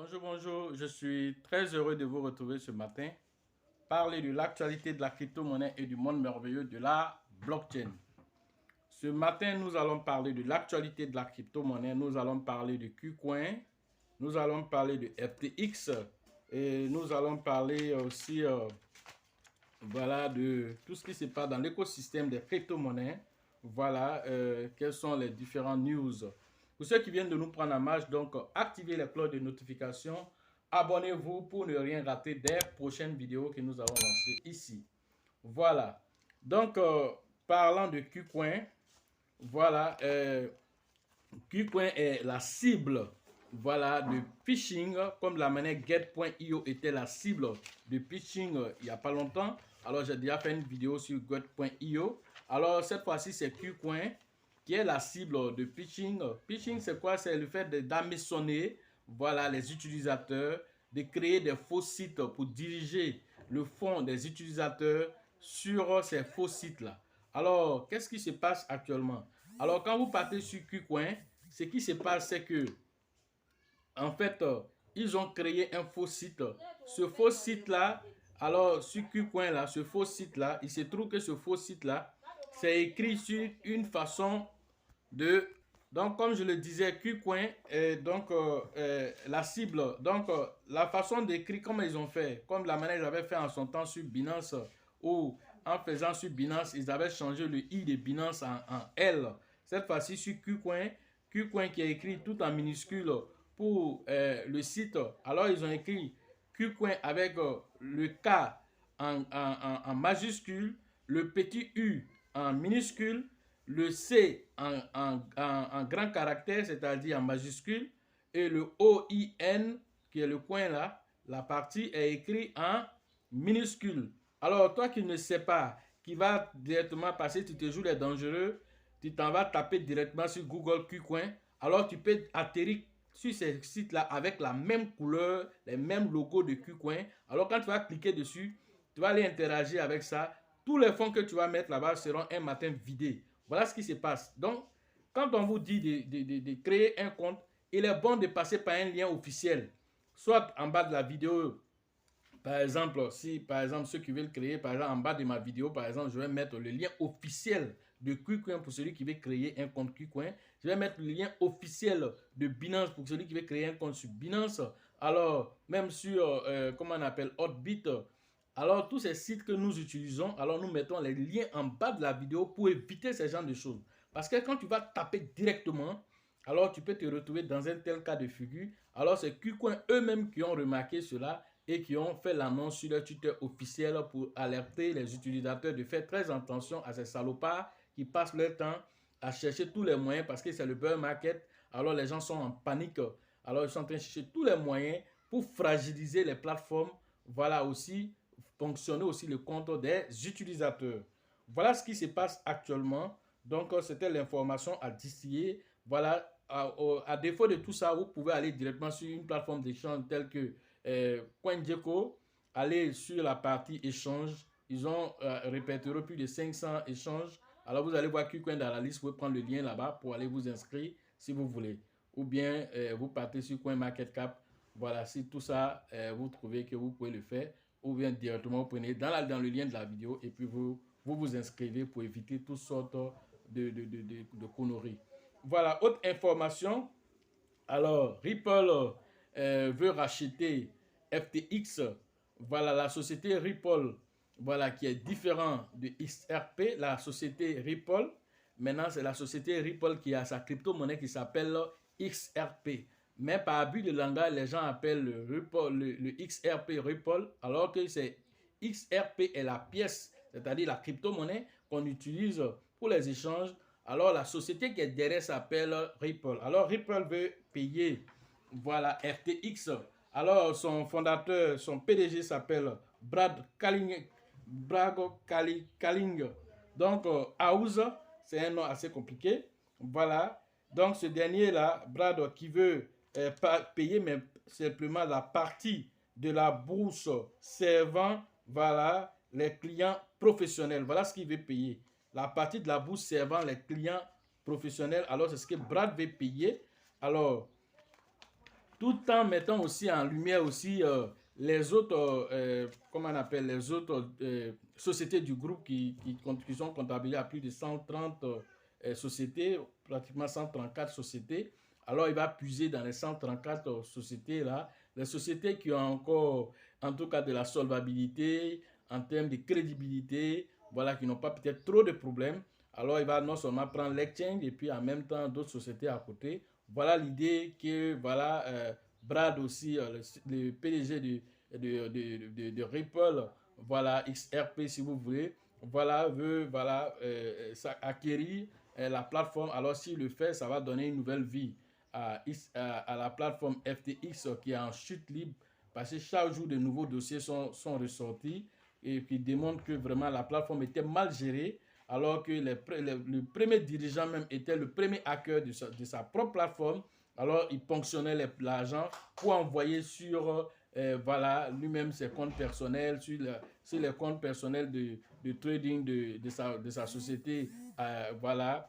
Bonjour, bonjour. Je suis très heureux de vous retrouver ce matin. Parler de l'actualité de la crypto-monnaie et du monde merveilleux de la blockchain. Ce matin, nous allons parler de l'actualité de la crypto-monnaie. Nous allons parler de KuCoin. Nous allons parler de FTX. Et nous allons parler aussi voilà, de tout ce qui se passe dans l'écosystème des crypto-monnaies. Voilà, quelles sont les différentes news. Pour ceux qui viennent de nous prendre en marche, donc activez les cloches de notification. Abonnez-vous pour ne rien rater des prochaines vidéos que nous allons lancer ici. Voilà. Donc, parlant de KuCoin, voilà, KuCoin est la cible, voilà, de phishing, comme la monnaie Get.io était la cible de phishing il n'y a pas longtemps. Alors, j'ai déjà fait une vidéo sur Get.io. Alors, cette fois-ci, c'est KuCoin qui est la cible de phishing. Phishing, c'est quoi? C'est le fait d'hameçonner, voilà, les utilisateurs, de créer des faux sites pour diriger le fonds des utilisateurs sur ces faux sites-là. Alors, qu'est-ce qui se passe actuellement? Alors, quand vous partez sur KuCoin, ce qui se passe, c'est que, en fait, ils ont créé un faux site. Ce faux site-là, alors, sur KuCoin, là, ce faux site-là, il se trouve que ce faux site-là, c'est écrit sur une façon de... Donc, comme je le disais, KuCoin est donc la cible. Donc, la façon d'écrire, comme ils ont fait, comme la manière qu'ils avaient fait en son temps sur Binance, ou en faisant sur Binance, ils avaient changé le I de Binance en L. Cette fois-ci, sur KuCoin, KuCoin qui est écrit tout en minuscule pour le site. Alors, ils ont écrit KuCoin avec le K en majuscule, le petit U en minuscule, le C en grand caractère, c'est-à-dire en majuscule, et le OIN, qui est le coin là, la partie est écrit en minuscule. Alors, toi qui ne sais pas, qui va directement passer, tu te joues les dangereux, tu t'en vas taper directement sur Google KuCoin, alors tu peux atterrir sur ces sites-là avec la même couleur, les mêmes logos de KuCoin. Alors, quand tu vas cliquer dessus, tu vas aller interagir avec ça. Tous les fonds que tu vas mettre là-bas seront un matin vidés. Voilà ce qui se passe. Donc, quand on vous dit de créer un compte, il est bon de passer par un lien officiel. Soit en bas de la vidéo, par exemple, si par exemple ceux qui veulent créer, par exemple en bas de ma vidéo, par exemple, je vais mettre le lien officiel de KuCoin pour celui qui veut créer un compte KuCoin. Je vais mettre le lien officiel de Binance pour celui qui veut créer un compte sur Binance. Alors, même sur, comment on appelle, Hotbit. Alors, tous ces sites que nous utilisons, alors nous mettons les liens en bas de la vidéo pour éviter ce genre de choses. Parce que quand tu vas taper directement, alors tu peux te retrouver dans un tel cas de figure. Alors, c'est KuCoin eux-mêmes qui ont remarqué cela et qui ont fait l'annonce sur leur Twitter officiel pour alerter les utilisateurs de faire très attention à ces salopards qui passent leur temps à chercher tous les moyens parce que c'est le bear market. Alors, les gens sont en panique. Alors, ils sont en train de chercher tous les moyens pour fragiliser les plateformes. Voilà aussi fonctionner aussi le compte des utilisateurs. Voilà ce qui se passe actuellement. Donc, c'était l'information à distiller. Voilà, à défaut de tout ça, vous pouvez aller directement sur une plateforme d'échange telle que CoinGecko. Allez sur la partie échange. Ils ont répertorié plus de 500 échanges. Alors, vous allez voir KuCoin dans la liste. Vous pouvez prendre le lien là-bas pour aller vous inscrire si vous voulez. Ou bien, vous partez sur CoinMarketCap. Voilà, si tout ça, vous trouvez que vous pouvez le faire, ou bien directement vous prenez dans le lien de la vidéo et puis vous inscrivez pour éviter toutes sortes de conneries. Voilà, autre information. Alors, Ripple veut racheter FTX. Voilà, la société Ripple, voilà, qui est différent de XRP, la société Ripple. Maintenant, c'est la société Ripple qui a sa crypto-monnaie qui s'appelle XRP. Mais par abus de langage, les gens appellent le XRP Ripple, alors que c'est XRP est la pièce, c'est-à-dire la crypto-monnaie qu'on utilise pour les échanges. Alors, la société qui est derrière s'appelle Ripple. Alors, Ripple veut payer, voilà, FTX. Alors, son fondateur, son PDG s'appelle Brad Kalling. Donc, House, c'est un nom assez compliqué. Voilà. Donc, ce dernier-là, Brad, qui veut payer, mais simplement la partie de la bourse servant, voilà, les clients professionnels. Voilà ce qu'il veut payer. La partie de la bourse servant les clients professionnels. Alors, c'est ce que Brad veut payer. Alors, tout en mettant aussi en lumière aussi les autres, comment on appelle, les autres sociétés du groupe qui sont comptabilisées à plus de 130 sociétés, pratiquement 134 sociétés. Alors, il va puiser dans les 134 sociétés-là, les sociétés qui ont encore, en tout cas, de la solvabilité, en termes de crédibilité, voilà, qui n'ont pas peut-être trop de problèmes. Alors, il va non seulement prendre l'exchange et puis en même temps d'autres sociétés à côté. Voilà l'idée que, voilà, Brad aussi, le PDG de Ripple, voilà, XRP si vous voulez, voilà, veut, voilà, acquérir la plateforme. Alors, s'il le fait, ça va donner une nouvelle vie à la plateforme FTX qui est en chute libre parce que chaque jour de nouveaux dossiers sont ressortis et qui démontrent que vraiment la plateforme était mal gérée alors que le premier dirigeant même était le premier hacker de sa propre plateforme. Alors il ponctionnait l'argent pour envoyer sur voilà, lui-même ses comptes personnels, sur les comptes personnels de trading de sa société, voilà,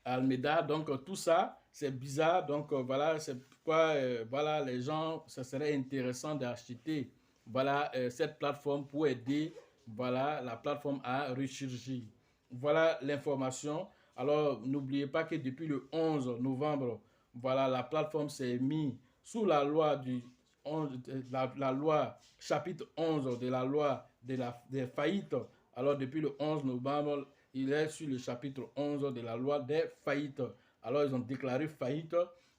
Almeida. Donc tout ça, c'est bizarre. Donc voilà, c'est pourquoi voilà, les gens, ça serait intéressant d'acheter voilà, cette plateforme pour aider voilà, la plateforme à ressurgir. Voilà l'information. Alors n'oubliez pas que depuis le 11 novembre, voilà, la plateforme s'est mise sous la loi du 11, la loi chapitre 11 de la loi des faillites. Alors depuis le 11 novembre, il est sur le chapitre 11 de la loi des faillites. Alors, ils ont déclaré faillite.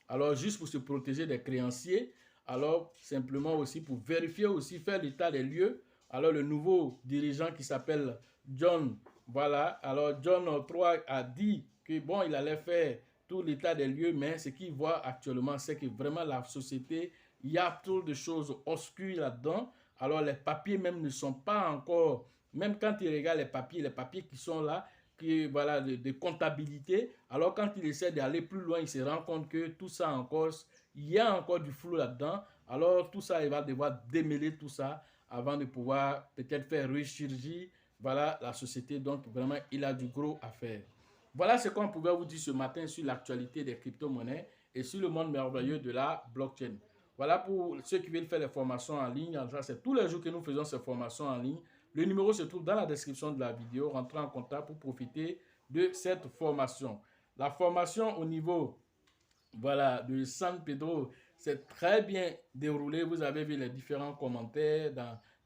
Alors, juste pour se protéger des créanciers. Alors, simplement aussi pour vérifier aussi, faire l'état des lieux. Alors, le nouveau dirigeant qui s'appelle John, voilà. Alors, John 3 a dit que, bon, il allait faire tout l'état des lieux, mais ce qu'il voit actuellement, c'est que vraiment la société, il y a trop de choses obscures là-dedans. Alors, les papiers même ne sont pas encore, même quand il regarde les papiers qui sont là, qui, voilà, de comptabilité, alors quand il essaie d'aller plus loin, il se rend compte que tout ça encore, il y a encore du flou là-dedans. Alors, tout ça, il va devoir démêler tout ça avant de pouvoir peut-être faire ressurgir, voilà, la société. Donc, vraiment, il a du gros à faire. Voilà ce qu'on pouvait vous dire ce matin sur l'actualité des crypto-monnaies et sur le monde merveilleux de la blockchain. Voilà pour ceux qui veulent faire les formations en ligne. C'est tous les jours que nous faisons ces formations en ligne. Le numéro se trouve dans la description de la vidéo. Rentrez en contact pour profiter de cette formation. La formation au niveau voilà, de San Pedro, c'est très bien déroulé. Vous avez vu les différents commentaires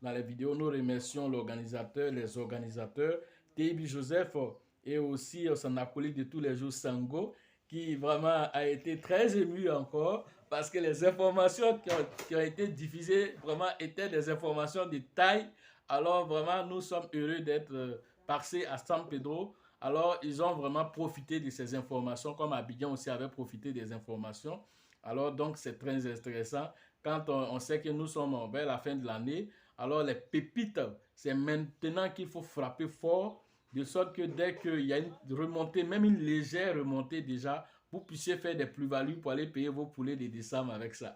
dans les vidéos. Nous remercions l'organisateur, les organisateurs, Thébi Joseph et aussi son acolyte de tous les jours, Sango, qui vraiment a été très ému encore parce que les informations qui ont été diffusées vraiment étaient des informations de taille. Alors vraiment, nous sommes heureux d'être passés à San Pedro. Alors, ils ont vraiment profité de ces informations, comme Abidjan aussi avait profité des informations. Alors, donc, c'est très intéressant. Quand on sait que nous sommes vers la fin de l'année, alors les pépites, c'est maintenant qu'il faut frapper fort, de sorte que dès qu'il y a une remontée, même une légère remontée déjà, vous puissiez faire des plus-values pour aller payer vos poulets de décembre avec ça.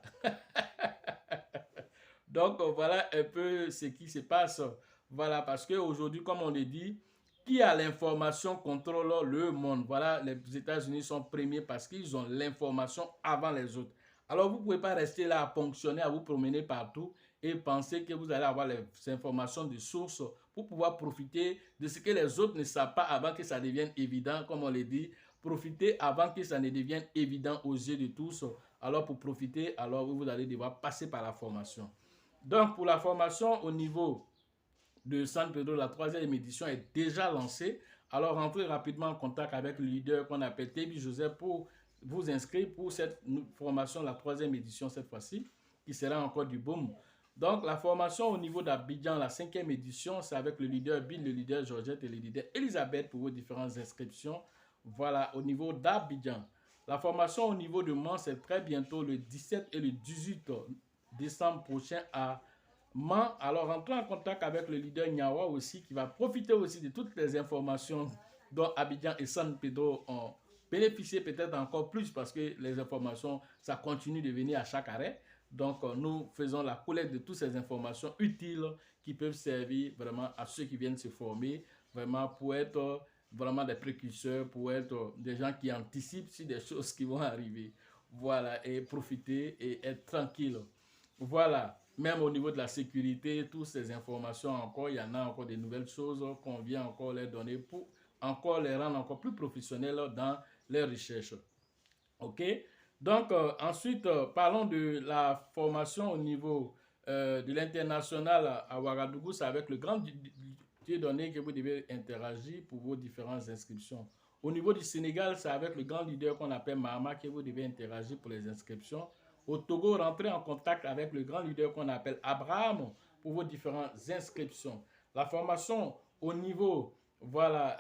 Donc, voilà un peu ce qui se passe. Voilà, parce qu'aujourd'hui, comme on le dit, qui a l'information contrôle le monde. Voilà, les États-Unis sont premiers parce qu'ils ont l'information avant les autres. Alors, vous ne pouvez pas rester là à ponctionner, à vous promener partout et penser que vous allez avoir les informations de source pour pouvoir profiter de ce que les autres ne savent pas avant que ça devienne évident, comme on le dit. Profitez avant que ça ne devienne évident aux yeux de tous. Alors, pour profiter, alors vous allez devoir passer par la formation. Donc, pour la formation au niveau de San Pedro, la 3e édition est déjà lancée. Alors, rentrez rapidement en contact avec le leader qu'on appelle Thébi Joseph pour vous inscrire pour cette formation, la 3e édition cette fois-ci, qui sera encore du boom. Donc, la formation au niveau d'Abidjan, la 5e édition, c'est avec le leader Bill, le leader Georgette et le leader Elisabeth pour vos différentes inscriptions. Voilà, au niveau d'Abidjan. La formation au niveau de Mans, c'est très bientôt le 17 et le 18 décembre prochain à Mans. Alors, rentrons en contact avec le leader Nyawa aussi, qui va profiter aussi de toutes les informations dont Abidjan et San Pedro ont bénéficié peut-être encore plus parce que les informations, ça continue de venir à chaque arrêt. Donc, nous faisons la collecte de toutes ces informations utiles qui peuvent servir vraiment à ceux qui viennent se former, vraiment pour être vraiment des précurseurs, pour être des gens qui anticipent sur des choses qui vont arriver. voilà, et profiter et être tranquille. Voilà, même au niveau de la sécurité, toutes ces informations encore, il y en a encore des nouvelles choses qu'on vient encore les donner pour encore les rendre encore plus professionnels dans les recherches. OK? Donc, ensuite, parlons de la formation au niveau de l'international à Ouagadougou. C'est avec le grand donné que vous devez interagir pour vos différentes inscriptions. Au niveau du Sénégal, c'est avec le grand leader qu'on appelle Mahama que vous devez interagir pour les inscriptions. Au Togo, rentrez en contact avec le grand leader qu'on appelle Abraham pour vos différentes inscriptions. La formation au niveau, voilà,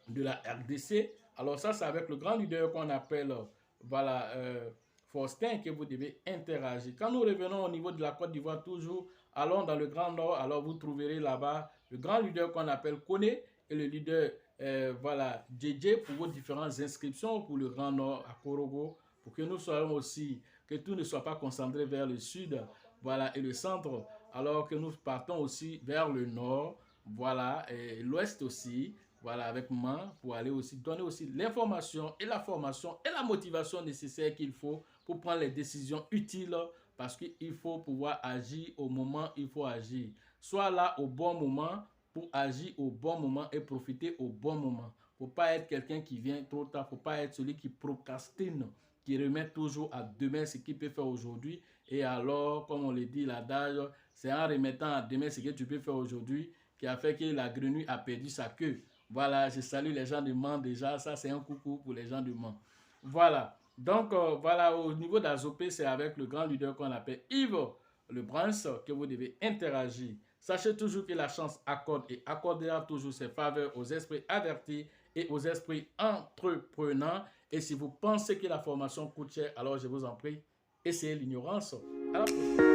de la RDC, alors ça, c'est avec le grand leader qu'on appelle, voilà, Faustin que vous devez interagir. Quand nous revenons au niveau de la Côte d'Ivoire, toujours, allons dans le Grand Nord, alors vous trouverez là-bas le grand leader qu'on appelle Koné et le leader, voilà, JJ pour vos différentes inscriptions pour le Grand Nord à Korogo, pour que nous soyons aussi, que tout ne soit pas concentré vers le sud, voilà, et le centre, alors que nous partons aussi vers le nord, voilà, et l'ouest aussi, voilà, avec moi, pour aller aussi donner aussi l'information et la formation et la motivation nécessaire qu'il faut pour prendre les décisions utiles, parce qu'il faut pouvoir agir au moment où il faut agir. Soit là au bon moment pour agir au bon moment et profiter au bon moment. Il ne faut pas être quelqu'un qui vient trop tard, il ne faut pas être celui qui procrastine, qui remet toujours à demain ce qu'il peut faire aujourd'hui. Et alors, comme on le dit, l'adage, c'est en remettant à demain ce que tu peux faire aujourd'hui qui a fait que la grenouille a perdu sa queue. Voilà, je salue les gens du Mans déjà. Ça, c'est un coucou pour les gens du Mans. Voilà. Donc, voilà, au niveau d'Azopé, c'est avec le grand leader qu'on appelle Yves Le Brance que vous devez interagir. Sachez toujours que la chance accorde et accordera toujours ses faveurs aux esprits avertis et aux esprits entreprenants. Et si vous pensez que la formation coûte cher, alors je vous en prie, essayez l'ignorance. À la prochaine.